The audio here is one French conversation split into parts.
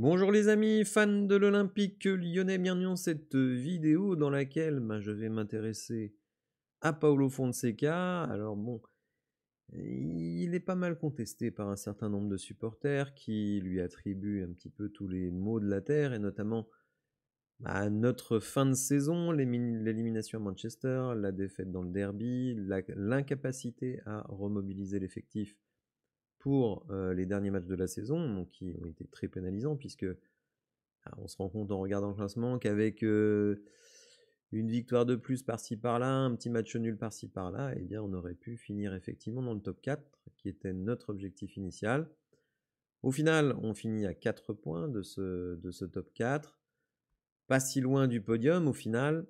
Bonjour les amis, fans de l'Olympique lyonnais, bienvenue dans cette vidéo dans laquelle je vais m'intéresser à Paulo Fonseca. Alors bon, il est pas mal contesté par un certain nombre de supporters qui lui attribuent un petit peu tous les maux de la terre et notamment notre fin de saison, l'élimination à Manchester, la défaite dans le derby, l'incapacité à remobiliser l'effectif pour les derniers matchs de la saison, donc qui ont été très pénalisants puisque on se rend compte en regardant le classement qu'avec une victoire de plus par-ci par-là, un petit match nul par-ci par-là, eh bien on aurait pu finir effectivement dans le top 4, qui était notre objectif initial. Au final, on finit à 4 points de ce top 4, pas si loin du podium au final,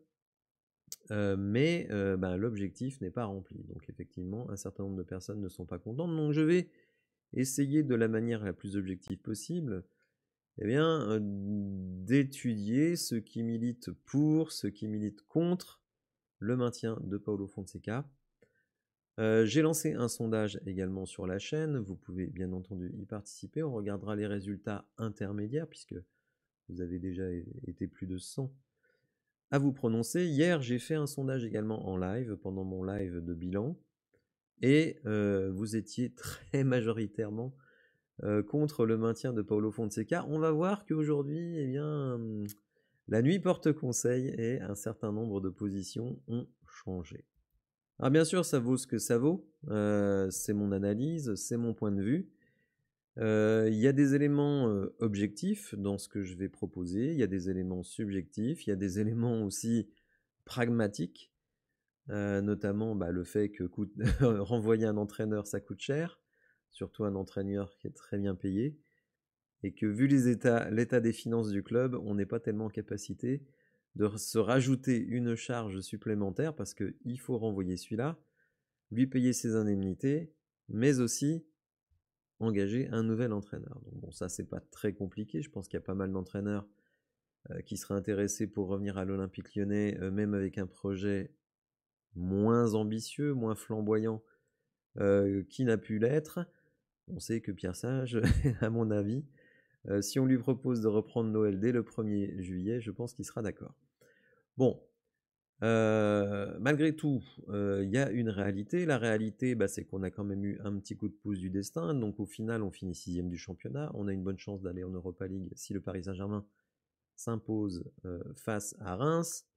mais l'objectif n'est pas rempli. Donc effectivement, un certain nombre de personnes ne sont pas contentes. Donc je vais essayer de la manière la plus objective possible d'étudier ceux qui militent pour, ceux qui militent contre le maintien de Paulo Fonseca. J'ai lancé un sondage également sur la chaîne, vous pouvez bien entendu y participer, on regardera les résultats intermédiaires puisque vous avez déjà été plus de 100 à vous prononcer. Hier, j'ai fait un sondage également en live, pendant mon live de bilan, et vous étiez très majoritairement contre le maintien de Paulo Fonseca. On va voir qu'aujourd'hui, la nuit porte conseil et un certain nombre de positions ont changé. Alors bien sûr, ça vaut ce que ça vaut. C'est mon analyse, c'est mon point de vue. Il y a des éléments objectifs dans ce que je vais proposer. Il y a des éléments subjectifs. Il y a des éléments aussi pragmatiques, notamment le fait que renvoyer un entraîneur, ça coûte cher, surtout un entraîneur qui est très bien payé, et que vu l'état des finances du club, on n'est pas tellement en capacité de se rajouter une charge supplémentaire parce qu'il faut renvoyer celui-là, lui payer ses indemnités, mais aussi engager un nouvel entraîneur. Donc bon, ça c'est pas très compliqué, je pense qu'il y a pas mal d'entraîneurs qui seraient intéressés pour revenir à l'Olympique lyonnais, même avec un projet moins ambitieux, moins flamboyant, qui n'a pu l'être. On sait que Pierre Sage, à mon avis, si on lui propose de reprendre Noël dès le 1er juillet, je pense qu'il sera d'accord. Bon, malgré tout, il y a une réalité. La réalité, c'est qu'on a quand même eu un petit coup de pouce du destin. Donc au final, on finit 6e du championnat. On a une bonne chance d'aller en Europa League si le Paris Saint-Germain s'impose face à Reims.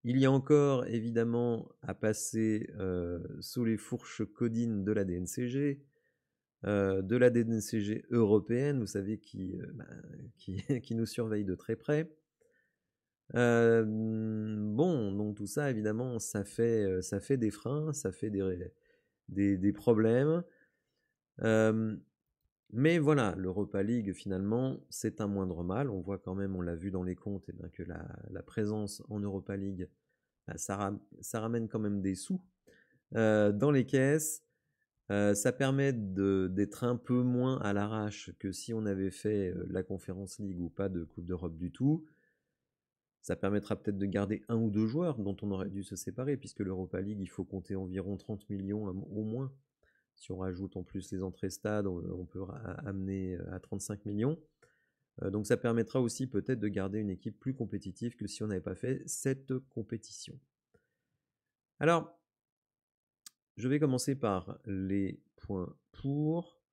Il y a encore évidemment à passer sous les fourches codines de la DNCG. De la DNCG européenne, vous savez, qui nous surveille de très près. Bon, donc tout ça, évidemment, ça fait des freins, ça fait des problèmes. Mais voilà, l'Europa League, finalement, c'est un moindre mal. On voit quand même, on l'a vu dans les comptes, que la présence en Europa League, ça ramène quand même des sous dans les caisses. Ça permet d'être un peu moins à l'arrache que si on avait fait la Conference League ou pas de Coupe d'Europe du tout. Ça permettra peut-être de garder un ou deux joueurs dont on aurait dû se séparer, puisque l'Europa League, il faut compter environ 30 millions au moins. Si on rajoute en plus les entrées stades, on peut amener à 35 millions. Donc ça permettra aussi peut-être de garder une équipe plus compétitive que si on n'avait pas fait cette compétition. Alors, je vais commencer par les points pour.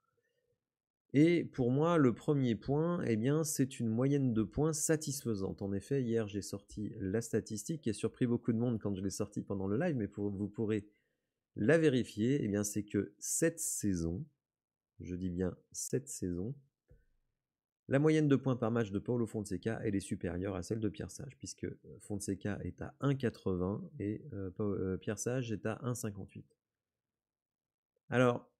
Et pour moi, le premier point, c'est une moyenne de points satisfaisante. En effet, hier, j'ai sorti la statistique qui a surpris beaucoup de monde quand je l'ai sortie pendant le live, mais vous pourrez la vérifier. C'est que cette saison, je dis bien cette saison, la moyenne de points par match de Paulo Fonseca, elle est supérieure à celle de Pierre Sage, puisque Fonseca est à 1,80 et Pierre Sage est à 1,58. Alors,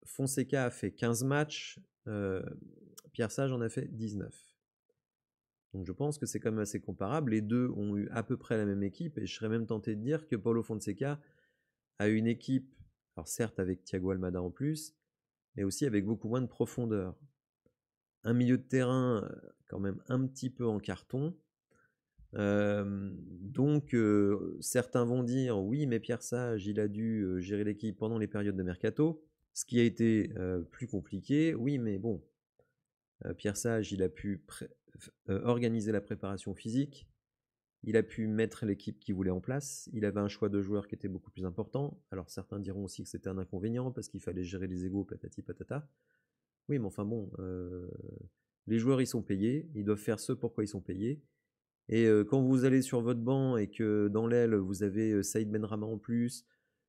Fonseca a fait 15 matchs, Pierre Sage en a fait 19. Donc je pense que c'est quand même assez comparable. Les deux ont eu à peu près la même équipe, et je serais même tenté de dire que Paulo Fonseca a une équipe, alors certes avec Thiago Almada en plus, mais aussi avec beaucoup moins de profondeur. Un milieu de terrain quand même un petit peu en carton. Donc certains vont dire oui, mais Pierre Sage, il a dû gérer l'équipe pendant les périodes de mercato, ce qui a été plus compliqué. Oui, mais bon, Pierre Sage, il a pu organiser la préparation physique, il a pu mettre l'équipe qu'il voulait en place, il avait un choix de joueurs qui était beaucoup plus important. Alors certains diront aussi que c'était un inconvénient parce qu'il fallait gérer les égos, patati patata. Oui, mais enfin bon, les joueurs ils sont payés, ils doivent faire ce pourquoi ils sont payés. Et quand vous allez sur votre banc et que dans l'aile vous avez Saïd Benrahma en plus,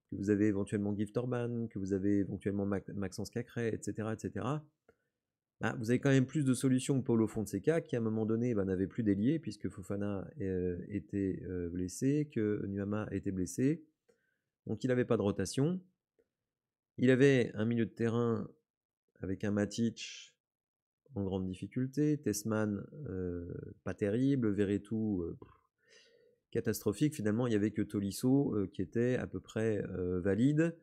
que vous avez éventuellement Gift Orban, que vous avez éventuellement Maxence Cacré, etc., etc., bah, vous avez quand même plus de solutions que Paulo Fonseca, qui à un moment donné bah, n'avait plus d'ailier, puisque Fofana était blessé, que Nuama était blessé. Donc il n'avait pas de rotation. Il avait un milieu de terrain avec un Matic en grande difficulté, Tessman pas terrible, Verretou catastrophique. Finalement, il n'y avait que Tolisso qui était à peu près valide.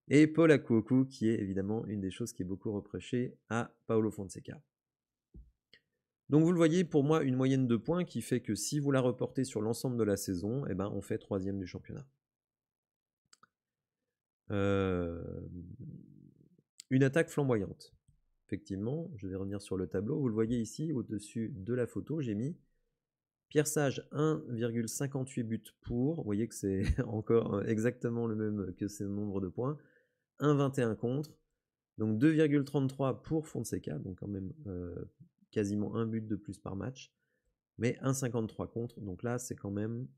Et Paul Akuoku, qui est évidemment une des choses qui est beaucoup reprochée à Paulo Fonseca. Donc vous le voyez, pour moi, une moyenne de points qui fait que si vous la reportez sur l'ensemble de la saison, eh ben, on fait 3e du championnat. Une attaque flamboyante. Effectivement, je vais revenir sur le tableau. Vous le voyez ici, au-dessus de la photo, j'ai mis Pierre Sage, 1,58 buts pour. Vous voyez que c'est encore exactement le même que ce nombre de points. 1,21 contre. Donc 2,33 pour Fonseca, donc quand même quasiment un but de plus par match. Mais 1,53 contre. Donc là, c'est quand même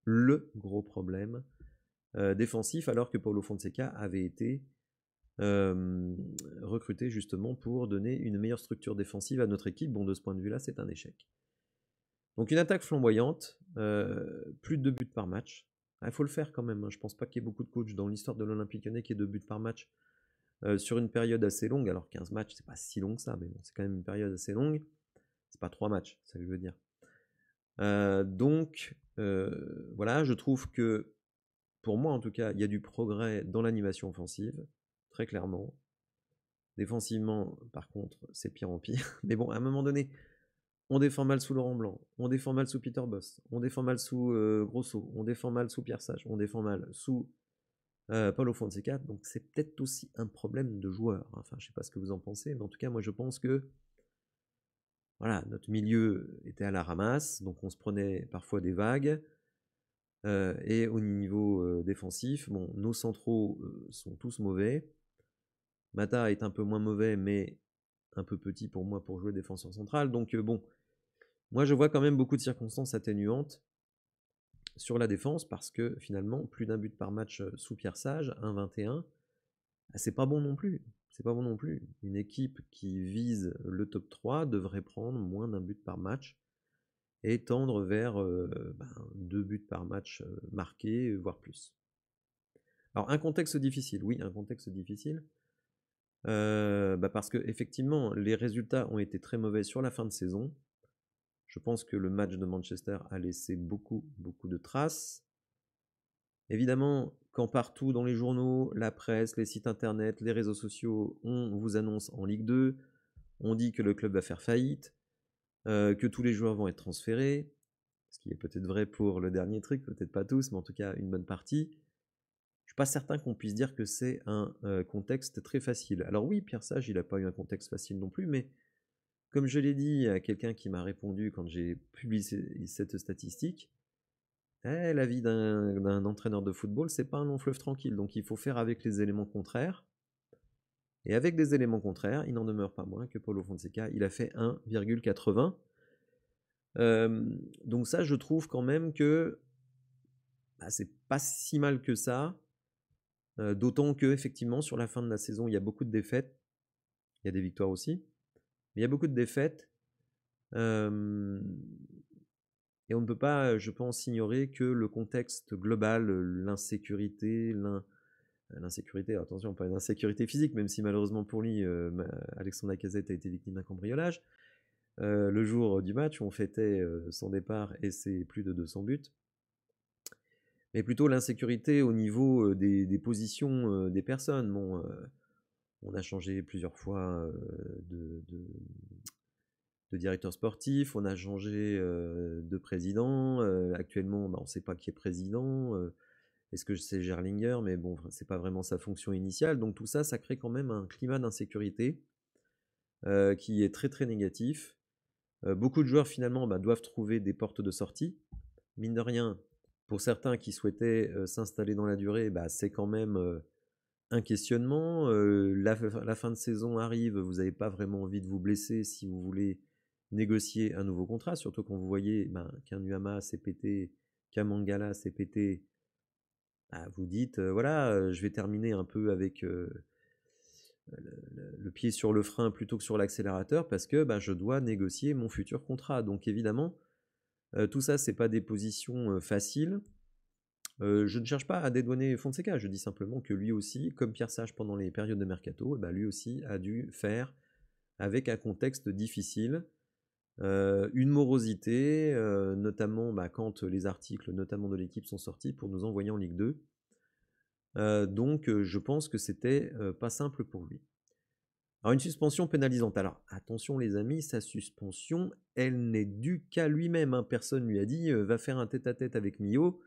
le gros problème défensif, alors que Paulo Fonseca avait été recruté justement pour donner une meilleure structure défensive à notre équipe. Bon, de ce point de vue-là, c'est un échec. Donc une attaque flamboyante, plus de 2 buts par match. Il faut le faire quand même, hein. Je ne pense pas qu'il y ait beaucoup de coachs dans l'histoire de l'Olympique Lyonnais qui ait 2 buts par match sur une période assez longue. Alors 15 matchs, c'est pas si long que ça, mais bon, c'est quand même une période assez longue. C'est pas 3 matchs, c'est ça que je veux dire. Donc voilà, je trouve que, pour moi en tout cas, il y a du progrès dans l'animation offensive, très clairement. Défensivement, par contre, c'est pire en pire. Mais bon, à un moment donné, on défend mal sous Laurent Blanc, on défend mal sous Peter Bosz, on défend mal sous Grosso, on défend mal sous Pierre Sage, on défend mal sous Paulo Fonseca. Donc c'est peut-être aussi un problème de joueur. Enfin, je ne sais pas ce que vous en pensez, mais en tout cas, moi je pense que voilà, notre milieu était à la ramasse, donc on se prenait parfois des vagues. Et au niveau défensif, bon, nos centraux sont tous mauvais. Mata est un peu moins mauvais, mais un peu petit pour moi pour jouer défenseur central. Donc bon, moi je vois quand même beaucoup de circonstances atténuantes sur la défense, parce que finalement, plus d'un but par match sous Pierre Sage, 1,21, c'est pas bon non plus. C'est pas bon non plus. Une équipe qui vise le top 3 devrait prendre moins d'un but par match et tendre vers 2 buts par match marqués, voire plus. Alors un contexte difficile, oui, un contexte difficile, parce que effectivement les résultats ont été très mauvais sur la fin de saison. Je pense que le match de Manchester a laissé beaucoup de traces. Évidemment, quand partout dans les journaux, la presse, les sites internet, les réseaux sociaux, on vous annonce en Ligue 2, on dit que le club va faire faillite, que tous les joueurs vont être transférés, ce qui est peut-être vrai pour le dernier truc, peut-être pas tous, mais en tout cas une bonne partie. Je ne suis pas certain qu'on puisse dire que c'est un contexte très facile. Alors oui, Pierre Sage, il n'a pas eu un contexte facile non plus, mais comme je l'ai dit à quelqu'un qui m'a répondu quand j'ai publié cette statistique, la vie d'un entraîneur de football, c'est pas un long fleuve tranquille, donc il faut faire avec les éléments contraires. Et avec des éléments contraires, il n'en demeure pas moins que Paulo Fonseca, il a fait 1,80. Donc ça, je trouve quand même que c'est pas si mal que ça. D'autant que effectivement, sur la fin de la saison, il y a beaucoup de défaites. Il y a des victoires aussi, mais il y a beaucoup de défaites. Et on ne peut pas, je pense, ignorer que le contexte global, l'insécurité, attention, pas une insécurité physique, même si malheureusement pour lui, Alexandre Lacazette a été victime d'un cambriolage. Le jour du match, on fêtait son départ et ses plus de 200 buts. Mais plutôt l'insécurité au niveau des positions des personnes. Bon, on a changé plusieurs fois de directeur sportif, on a changé de président. Actuellement, on ne sait pas qui est président. Est-ce que c'est Gerlinger? Mais bon, c'est pas vraiment sa fonction initiale. Donc tout ça, ça crée quand même un climat d'insécurité qui est très très négatif. Beaucoup de joueurs finalement doivent trouver des portes de sortie. Mine de rien, pour certains qui souhaitaient s'installer dans la durée, c'est quand même un questionnement. La fin de saison arrive, vous n'avez pas vraiment envie de vous blesser si vous voulez négocier un nouveau contrat, surtout quand vous voyez qu'un Nuama s'est pété, qu'un Mangala s'est pété. Vous dites, voilà, je vais terminer un peu avec le pied sur le frein plutôt que sur l'accélérateur parce que je dois négocier mon futur contrat. Donc évidemment, tout ça, c'est pas des positions faciles. Je ne cherche pas à dédouaner Fonseca, je dis simplement que lui aussi, comme Pierre Sage pendant les périodes de mercato, lui aussi a dû faire avec un contexte difficile, une morosité, notamment quand les articles, notamment de l'équipe, sont sortis pour nous envoyer en Ligue 2. Donc je pense que c'était pas simple pour lui. Alors une suspension pénalisante. Alors attention les amis, sa suspension, elle n'est due qu'à lui-même. Hein. Personne lui a dit va faire un tête-à-tête avec Mio.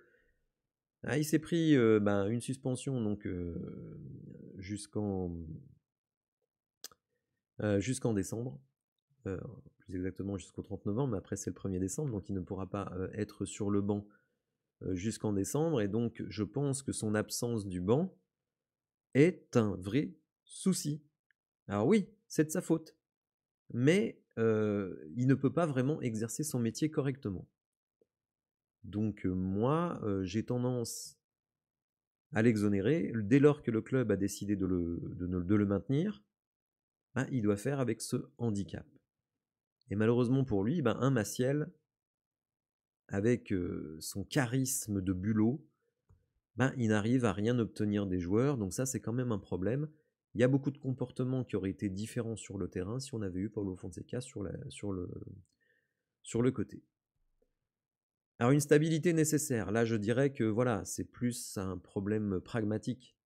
Il s'est pris une suspension donc jusqu'en décembre, plus exactement jusqu'au 30 novembre, mais après c'est le 1er décembre, donc il ne pourra pas être sur le banc jusqu'en décembre, et donc je pense que son absence du banc est un vrai souci. Alors oui, c'est de sa faute, mais il ne peut pas vraiment exercer son métier correctement. Donc moi, j'ai tendance à l'exonérer. Dès lors que le club a décidé de le maintenir, il doit faire avec ce handicap. Et malheureusement pour lui, un Maciel, avec son charisme de bulot, il n'arrive à rien obtenir des joueurs, donc ça c'est quand même un problème. Il y a beaucoup de comportements qui auraient été différents sur le terrain si on avait eu Paulo Fonseca sur le côté. Alors une stabilité nécessaire, là je dirais que voilà, c'est plus un problème pragmatique.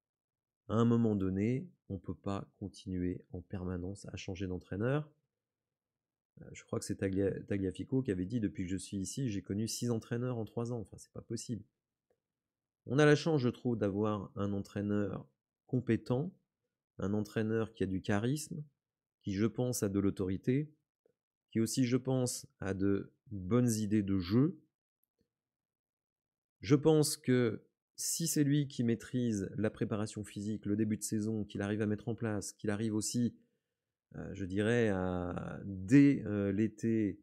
À un moment donné, on ne peut pas continuer en permanence à changer d'entraîneur. Je crois que c'est Tagliafico qui avait dit depuis que je suis ici, j'ai connu 6 entraîneurs en 3 ans. Enfin, c'est pas possible. On a la chance, je trouve, d'avoir un entraîneur compétent, un entraîneur qui a du charisme, qui, je pense, a de l'autorité, qui aussi, je pense, a de bonnes idées de jeu. Je pense que si c'est lui qui maîtrise la préparation physique, le début de saison, qu'il arrive à mettre en place, qu'il arrive aussi, je dirais, à, dès l'été,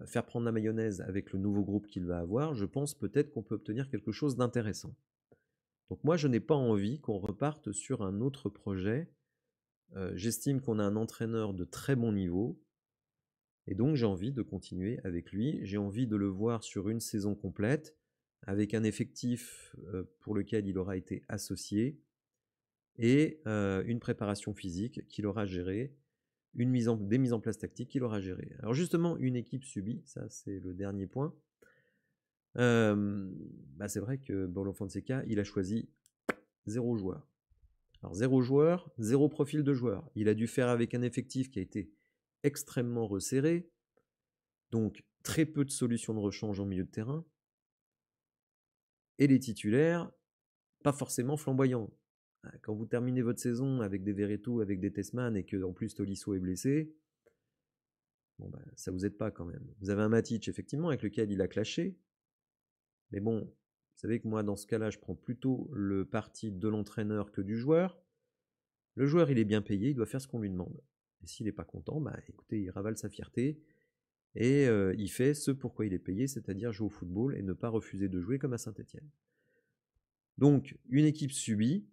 faire prendre la mayonnaise avec le nouveau groupe qu'il va avoir, je pense peut-être qu'on peut obtenir quelque chose d'intéressant. Donc moi, je n'ai pas envie qu'on reparte sur un autre projet. J'estime qu'on a un entraîneur de très bon niveau, et donc j'ai envie de continuer avec lui. J'ai envie de le voir sur une saison complète, avec un effectif pour lequel il aura été associé, et une préparation physique qu'il aura gérée, des mises en place tactiques qu'il aura gérées. Alors justement, une équipe subie, ça c'est le dernier point. C'est vrai que Paulo Fonseca, il a choisi 0 joueur. Alors 0 joueur, 0 profil de joueur. Il a dû faire avec un effectif qui a été extrêmement resserré, donc très peu de solutions de rechange en milieu de terrain, et les titulaires, pas forcément flamboyants. Quand vous terminez votre saison avec des Verretou, avec des Tessman, et que en plus Tolisso est blessé, ça vous aide pas quand même. Vous avez un Matic, effectivement, avec lequel il a clashé, mais bon, vous savez que moi, dans ce cas-là, je prends plutôt le parti de l'entraîneur que du joueur. Le joueur, il est bien payé, il doit faire ce qu'on lui demande. Et s'il n'est pas content, écoutez, il ravale sa fierté et il fait ce pourquoi il est payé, c'est-à-dire jouer au football et ne pas refuser de jouer comme à Saint-Etienne. Donc, une équipe subie.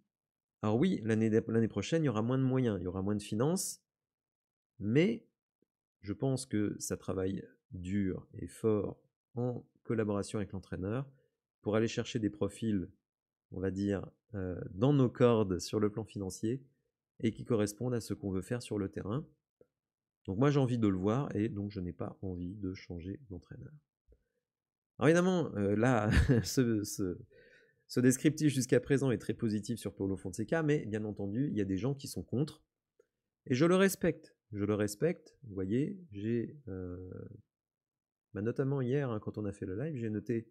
Alors oui, l'année prochaine, il y aura moins de moyens, il y aura moins de finances, mais je pense que ça travaille dur et fort en collaboration avec l'entraîneur pour aller chercher des profils, on va dire, dans nos cordes sur le plan financier et qui correspondent à ce qu'on veut faire sur le terrain. Donc moi j'ai envie de le voir et donc je n'ai pas envie de changer d'entraîneur. Alors évidemment, là, ce descriptif jusqu'à présent est très positif sur Paulo Fonseca, mais bien entendu, il y a des gens qui sont contre. Et je le respecte. Je le respecte. Vous voyez, j'ai notamment hier, quand on a fait le live, j'ai noté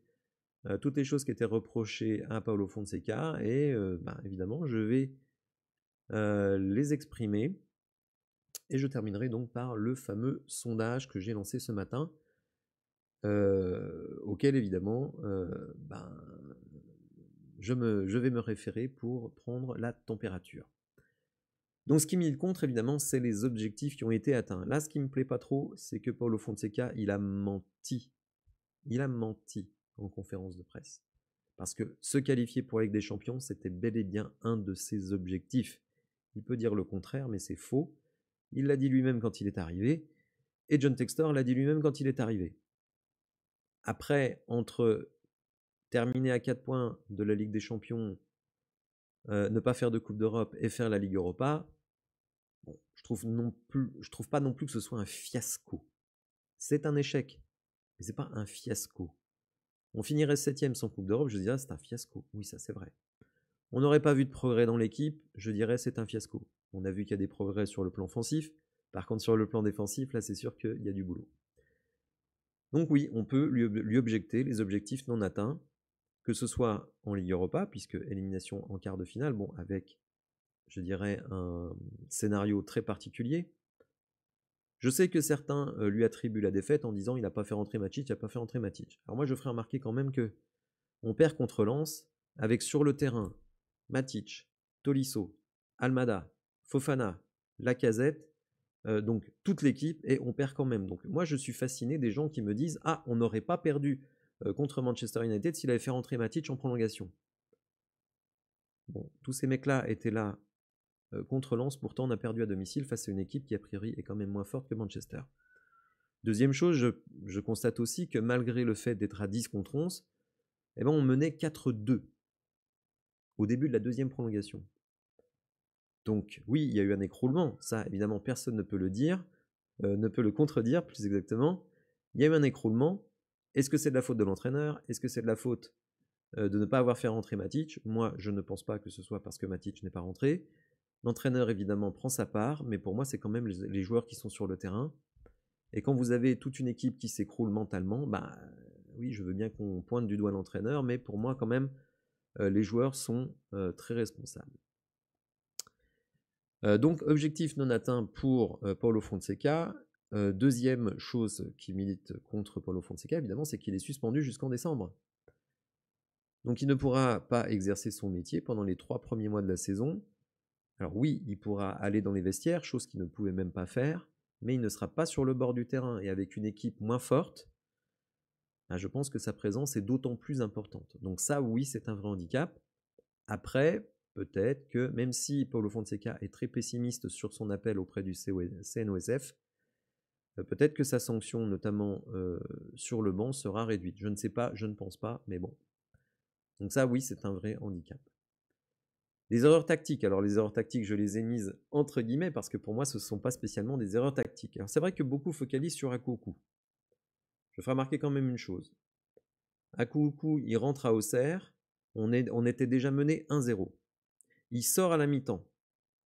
toutes les choses qui étaient reprochées à Paulo Fonseca et évidemment, je vais les exprimer Et je terminerai donc par le fameux sondage que j'ai lancé ce matin, auquel évidemment je vais me référer pour prendre la température. Donc ce qui milite contre, évidemment, c'est les objectifs qui ont été atteints. Là, ce qui me plaît pas trop, c'est que Paulo Fonseca, il a menti. Il a menti en conférence de presse. Parce que se qualifier pour la Ligue des Champions, c'était bel et bien un de ses objectifs. Il peut dire le contraire, mais c'est faux. Il l'a dit lui-même quand il est arrivé, et John Textor l'a dit lui-même quand il est arrivé. Après, entre terminer à 4 points de la Ligue des Champions, ne pas faire de Coupe d'Europe et faire la Ligue Europa, bon, je trouve pas non plus que ce soit un fiasco. C'est un échec, mais c'est pas un fiasco. On finirait 7e sans Coupe d'Europe, je dirais c'est un fiasco. Oui, ça c'est vrai. On n'aurait pas vu de progrès dans l'équipe, je dirais c'est un fiasco. On a vu qu'il y a des progrès sur le plan offensif, par contre sur le plan défensif, là c'est sûr qu'il y a du boulot. Donc oui, on peut lui objecter les objectifs non atteints, que ce soit en Ligue Europa, puisque élimination en quart de finale, bon, avec, je dirais, un scénario très particulier. Je sais que certains lui attribuent la défaite en disant il n'a pas fait rentrer Matic, il n'a pas fait rentrer Matic. Alors moi, je ferai remarquer quand même que on perd contre Lens avec sur le terrain Matic, Tolisso, Almada, Fofana, Lacazette, donc toute l'équipe, et on perd quand même. Donc moi, je suis fasciné des gens qui me disent ah, on n'aurait pas perdu contre Manchester United s'il avait fait rentrer Matic en prolongation. Bon, tous ces mecs-là étaient là contre Lens, pourtant on a perdu à domicile face à une équipe qui a priori est quand même moins forte que Manchester. Deuxième chose, je constate aussi que malgré le fait d'être à 10 contre 11, eh ben on menait 4-2 au début de la deuxième prolongation. Donc oui, il y a eu un écroulement, ça évidemment personne ne peut le dire, ne peut le contredire plus exactement. Il y a eu un écroulement. Est-ce que c'est de la faute de l'entraîneur? Est-ce que c'est de la faute de ne pas avoir fait rentrer Matic? Moi, je ne pense pas que ce soit parce que Matic n'est pas rentré. L'entraîneur, évidemment, prend sa part, mais pour moi, c'est quand même les joueurs qui sont sur le terrain. Et quand vous avez toute une équipe qui s'écroule mentalement, bah oui, je veux bien qu'on pointe du doigt l'entraîneur, mais pour moi, quand même, les joueurs sont très responsables. Donc, objectif non atteint pour Paulo Fonseca. Deuxième chose qui milite contre Paulo Fonseca, évidemment, c'est qu'il est suspendu jusqu'en décembre. Donc, il ne pourra pas exercer son métier pendant les 3 premiers mois de la saison. Alors oui, il pourra aller dans les vestiaires, chose qu'il ne pouvait même pas faire, mais il ne sera pas sur le bord du terrain. Et avec une équipe moins forte, je pense que sa présence est d'autant plus importante. Donc ça, oui, c'est un vrai handicap. Après, peut-être que même si Paulo Fonseca est très pessimiste sur son appel auprès du CNOSF, peut-être que sa sanction, notamment sur le banc, sera réduite. Je ne sais pas, je ne pense pas, mais bon. Donc ça, oui, c'est un vrai handicap. Les erreurs tactiques, alors les erreurs tactiques, je les ai mises entre guillemets parce que pour moi, ce ne sont pas spécialement des erreurs tactiques. Alors c'est vrai que beaucoup focalisent sur Akoukou. Je ferai remarquer quand même une chose. Akoukou, il rentre à Auxerre, on était déjà mené 1-0. Il sort à la mi-temps,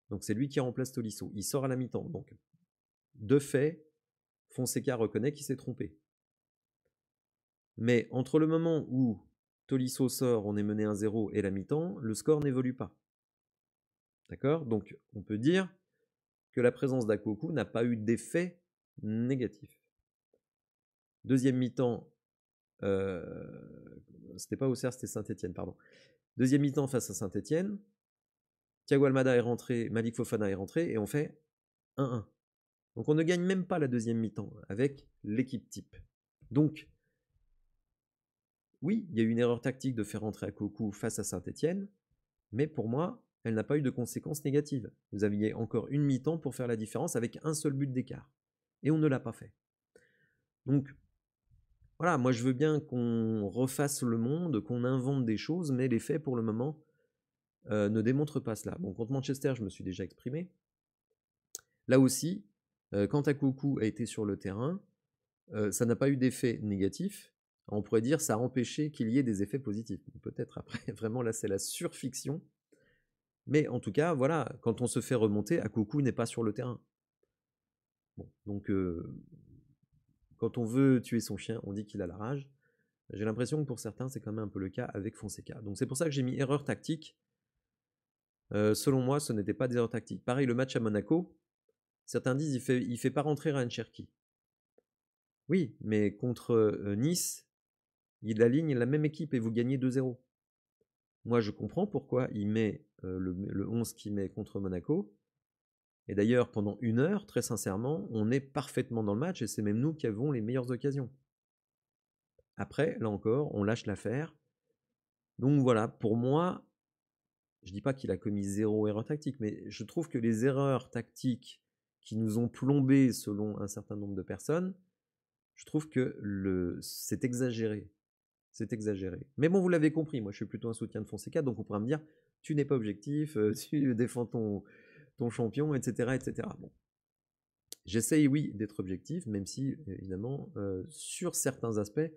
donc c'est lui qui remplace Tolisso. Il sort à la mi-temps, donc de fait, Fonseca reconnaît qu'il s'est trompé. Mais entre le moment où Tolisso sort, on est mené 1-0 et la mi-temps, le score n'évolue pas. D'accord? Donc on peut dire que la présence d'Akoukou n'a pas eu d'effet négatif. Deuxième mi-temps, c'était pas Auxerre, c'était Saint-Etienne, pardon. Deuxième mi-temps face à Saint-Etienne, Thiago Almada est rentré, Malik Fofana est rentré, et on fait 1-1. Donc on ne gagne même pas la deuxième mi-temps avec l'équipe type. Donc, oui, il y a eu une erreur tactique de faire rentrer Akoukou face à Saint-Etienne, mais pour moi, elle n'a pas eu de conséquences négatives. Vous aviez encore une mi-temps pour faire la différence avec un seul but d'écart. Et on ne l'a pas fait. Donc, voilà, moi je veux bien qu'on refasse le monde, qu'on invente des choses, mais les faits pour le moment ne démontrent pas cela. Bon, contre Manchester, je me suis déjà exprimé. Là aussi, quand Akoukou a été sur le terrain, ça n'a pas eu d'effet négatif. On pourrait dire ça a empêché qu'il y ait des effets positifs. Peut-être après, vraiment là c'est la surfiction. Mais en tout cas, voilà, quand on se fait remonter, Akoukou n'est pas sur le terrain. Bon, donc quand on veut tuer son chien, on dit qu'il a la rage. J'ai l'impression que pour certains, c'est quand même un peu le cas avec Fonseca. Donc c'est pour ça que j'ai mis erreur tactique. Selon moi, ce n'était pas des erreurs tactiques. Pareil, le match à Monaco, Certains disent il fait pas rentrer Ryan Cherki. Oui, mais contre Nice, il aligne la même équipe et vous gagnez 2-0. Moi, je comprends pourquoi il met le 11 qu'il met contre Monaco. Et d'ailleurs, pendant 1 heure, très sincèrement, on est parfaitement dans le match et c'est même nous qui avons les meilleures occasions. Après, là encore, on lâche l'affaire. Donc voilà, pour moi, je ne dis pas qu'il a commis 0 erreur tactique, mais je trouve que les erreurs tactiques qui nous ont plombés selon un certain nombre de personnes, je trouve que c'est exagéré. C'est exagéré. Mais bon, vous l'avez compris, moi je suis plutôt un soutien de Fonseca, donc on pourra me dire, tu n'es pas objectif, tu défends ton champion, etc. etc. Bon. J'essaye, oui, d'être objectif, même si, évidemment, sur certains aspects,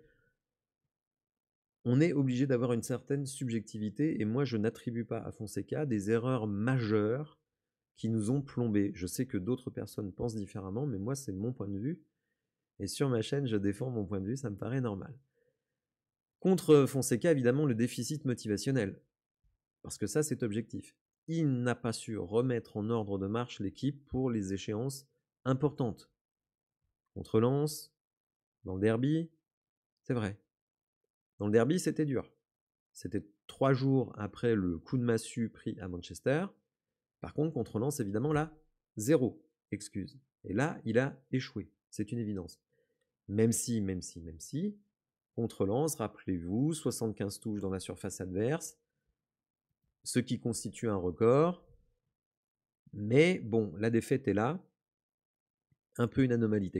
on est obligé d'avoir une certaine subjectivité, et moi je n'attribue pas à Fonseca des erreurs majeures qui nous ont plombés. Je sais que d'autres personnes pensent différemment, mais moi c'est mon point de vue, et sur ma chaîne je défends mon point de vue, ça me paraît normal. Contre Fonseca, évidemment, le déficit motivationnel, parce que ça c'est objectif. Il n'a pas su remettre en ordre de marche l'équipe pour les échéances importantes. Contre Lens, dans le derby, c'est vrai. Dans le derby, c'était dur. C'était 3 jours après le coup de massue pris à Manchester. Par contre, contre Lens, évidemment, là, 0 excuse. Et là, il a échoué. C'est une évidence. Même si, contre Lens, rappelez-vous, 75 touches dans la surface adverse, ce qui constitue un record. Mais bon, la défaite est là. Un peu une anomalie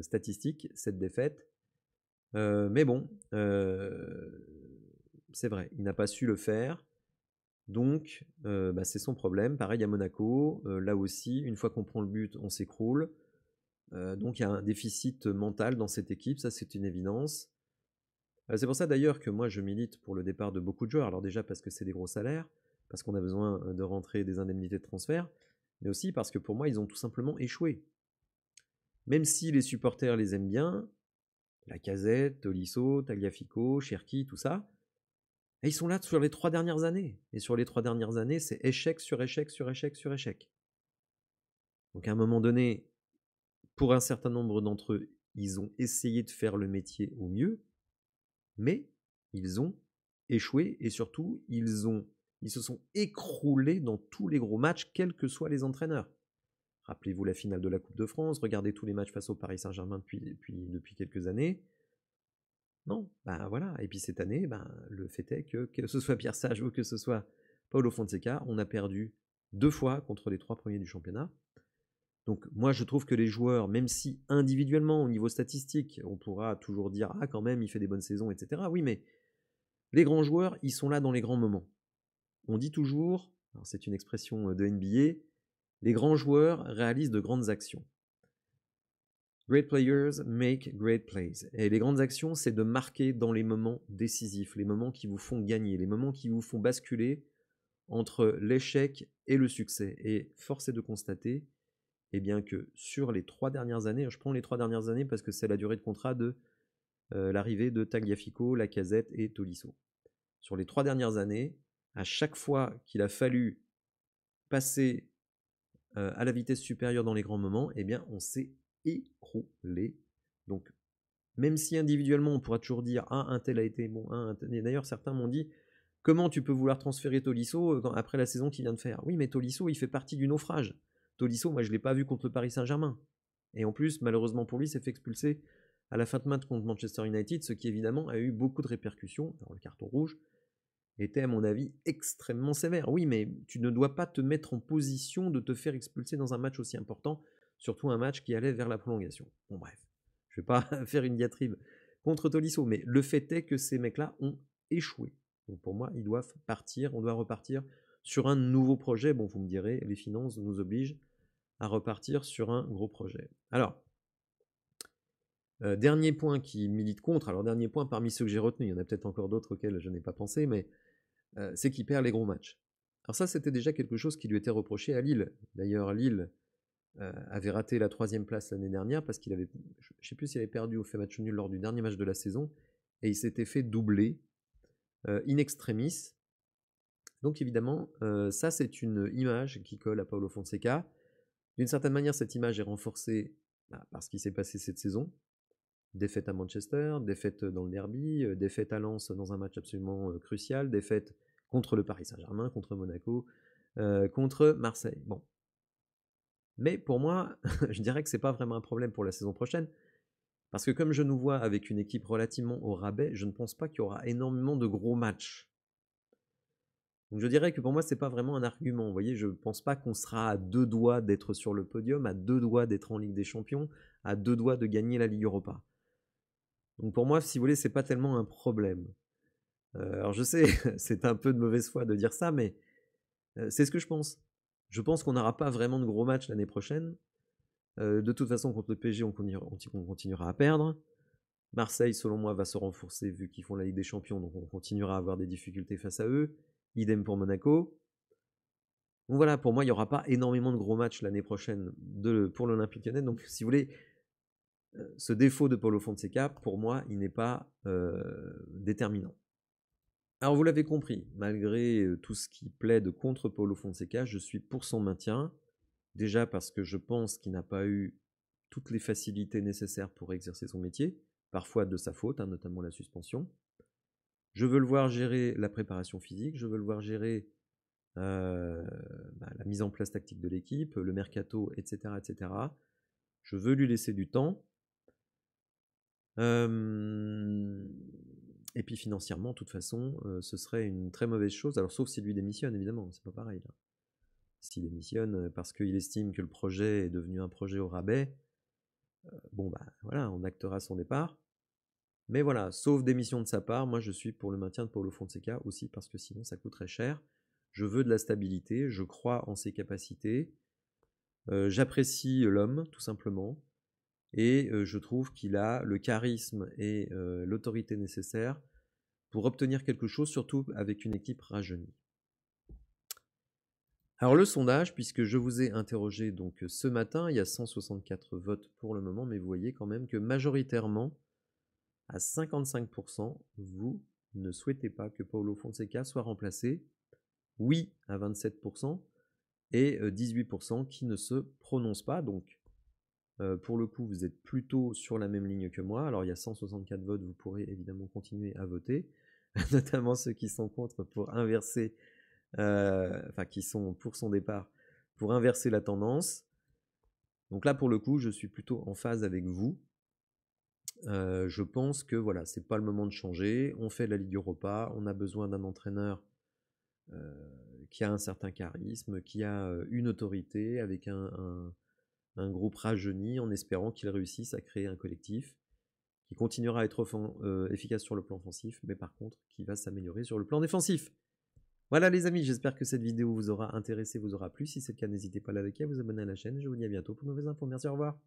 statistique, cette défaite. Mais bon, c'est vrai, il n'a pas su le faire. Donc, c'est son problème. Pareil à Monaco, là aussi, une fois qu'on prend le but, on s'écroule. Donc, il y a un déficit mental dans cette équipe, ça c'est une évidence. C'est pour ça d'ailleurs que moi je milite pour le départ de beaucoup de joueurs. Alors déjà parce que c'est des gros salaires, parce qu'on a besoin de rentrer des indemnités de transfert, mais aussi parce que pour moi ils ont tout simplement échoué. Même si les supporters les aiment bien, Lacazette, Tolisso, Tagliafico, Cherki, tout ça, et ils sont là sur les 3 dernières années. Et sur les 3 dernières années, c'est échec sur échec sur échec sur échec. Donc à un moment donné, pour un certain nombre d'entre eux, ils ont essayé de faire le métier au mieux, mais ils ont échoué et surtout, ils se sont écroulés dans tous les gros matchs, quels que soient les entraîneurs. Rappelez-vous la finale de la Coupe de France, regardez tous les matchs face au Paris Saint-Germain depuis quelques années. Non, ben voilà. Et puis cette année, le fait est que ce soit Pierre Sage ou que ce soit Paulo Fonseca, on a perdu 2 fois contre les 3 premiers du championnat. Donc moi je trouve que les joueurs, même si individuellement au niveau statistique, on pourra toujours dire ah quand même il fait des bonnes saisons, etc. Oui, mais les grands joueurs, ils sont là dans les grands moments. On dit toujours, c'est une expression de NBA, les grands joueurs réalisent de grandes actions. Great players make great plays. Et les grandes actions, c'est de marquer dans les moments décisifs, les moments qui vous font gagner, les moments qui vous font basculer entre l'échec et le succès. Et force est de constater bien, que sur les 3 dernières années, je prends les 3 dernières années parce que c'est la durée de contrat de l'arrivée de Tagliafico, Lacazette et Tolisso. Sur les 3 dernières années, à chaque fois qu'il a fallu passer à la vitesse supérieure dans les grands moments, on s'est écroulé. Donc, même si individuellement on pourra toujours dire ah un tel a été bon, et d'ailleurs certains m'ont dit comment tu peux vouloir transférer Tolisso après la saison qu'il vient de faire. Oui, mais Tolisso il fait partie du naufrage. Tolisso, moi je l'ai pas vu contre le Paris Saint-Germain. Et en plus, malheureusement pour lui, s'est fait expulser à la fin de match contre Manchester United, ce qui évidemment a eu beaucoup de répercussions. Alors, le carton rouge était à mon avis extrêmement sévère. Oui, mais tu ne dois pas te mettre en position de te faire expulser dans un match aussi important, surtout un match qui allait vers la prolongation. Bon bref, je ne vais pas faire une diatribe contre Tolisso, mais le fait est que ces mecs-là ont échoué. Donc pour moi, ils doivent partir, on doit repartir sur un nouveau projet. Bon, vous me direz, les finances nous obligent à repartir sur un gros projet. Alors, dernier point qui milite contre, alors dernier point parmi ceux que j'ai retenus, il y en a peut-être encore d'autres auxquels je n'ai pas pensé, mais c'est qu'il perd les gros matchs. Alors ça, c'était déjà quelque chose qui lui était reproché à Lille. D'ailleurs, Lille avait raté la 3e place l'année dernière parce qu'il avait, je ne sais plus s'il avait perdu ou fait match nul lors du dernier match de la saison, et il s'était fait doubler in extremis. Donc évidemment, ça c'est une image qui colle à Paulo Fonseca. D'une certaine manière, cette image est renforcée par ce qui s'est passé cette saison. Défaite à Manchester, défaite dans le derby, défaite à Lens dans un match absolument crucial, défaite contre le Paris Saint-Germain, contre Monaco, contre Marseille. Bon. Mais pour moi, je dirais que c'est pas vraiment un problème pour la saison prochaine, parce que comme je nous vois avec une équipe relativement au rabais, je ne pense pas qu'il y aura énormément de gros matchs. Donc je dirais que pour moi, c'est pas vraiment un argument. Vous voyez, je ne pense pas qu'on sera à 2 doigts d'être sur le podium, à 2 doigts d'être en Ligue des Champions, à 2 doigts de gagner la Ligue Europa. Donc pour moi, si vous voulez, c'est pas tellement un problème. Alors je sais, c'est un peu de mauvaise foi de dire ça, mais c'est ce que je pense. Je pense qu'on n'aura pas vraiment de gros matchs l'année prochaine. De toute façon, contre le PSG, on continuera à perdre. Marseille, selon moi, va se renforcer vu qu'ils font la Ligue des Champions, donc on continuera à avoir des difficultés face à eux. Idem pour Monaco. Donc voilà, pour moi, il n'y aura pas énormément de gros matchs l'année prochaine pour l'Olympique Lyonnais. Donc si vous voulez, ce défaut de Paulo Fonseca, pour moi, il n'est pas déterminant. Alors vous l'avez compris, malgré tout ce qui plaide contre Paulo Fonseca, je suis pour son maintien. Déjà parce que je pense qu'il n'a pas eu toutes les facilités nécessaires pour exercer son métier, parfois de sa faute, notamment la suspension. Je veux le voir gérer la préparation physique, je veux le voir gérer la mise en place tactique de l'équipe, le mercato, etc., etc. Je veux lui laisser du temps. Et puis financièrement, de toute façon, ce serait une très mauvaise chose. Alors sauf si lui démissionne, évidemment, c'est pas pareil. Là. S'il démissionne parce qu'il estime que le projet est devenu un projet au rabais, bon bah voilà, on actera son départ. Mais voilà, sauf démission de sa part, moi je suis pour le maintien de Paulo Fonseca aussi parce que sinon ça coûterait cher. Je veux de la stabilité, je crois en ses capacités, j'apprécie l'homme tout simplement, et je trouve qu'il a le charisme et l'autorité nécessaires pour obtenir quelque chose, surtout avec une équipe rajeunie. Alors le sondage, puisque je vous ai interrogé donc ce matin, il y a 164 votes pour le moment, mais vous voyez quand même que majoritairement, à 55%, vous ne souhaitez pas que Paulo Fonseca soit remplacé. Oui à 27% et 18% qui ne se prononcent pas. Donc pour le coup, vous êtes plutôt sur la même ligne que moi. Alors il y a 164 votes, vous pourrez évidemment continuer à voter, notamment ceux qui sont contre pour inverser, qui sont pour son départ, pour inverser la tendance. Donc là, pour le coup, je suis plutôt en phase avec vous. Je pense que voilà, c'est pas le moment de changer. On fait la Ligue Europa, on a besoin d'un entraîneur qui a un certain charisme, qui a une autorité, avec un groupe rajeuni, en espérant qu'il réussisse à créer un collectif qui continuera à être efficace sur le plan offensif, mais par contre qui va s'améliorer sur le plan défensif. Voilà les amis, j'espère que cette vidéo vous aura intéressé, vous aura plu. Si c'est le cas, n'hésitez pas à la liker, à vous abonner à la chaîne. Je vous dis à bientôt pour de nouvelles infos. Merci, au revoir.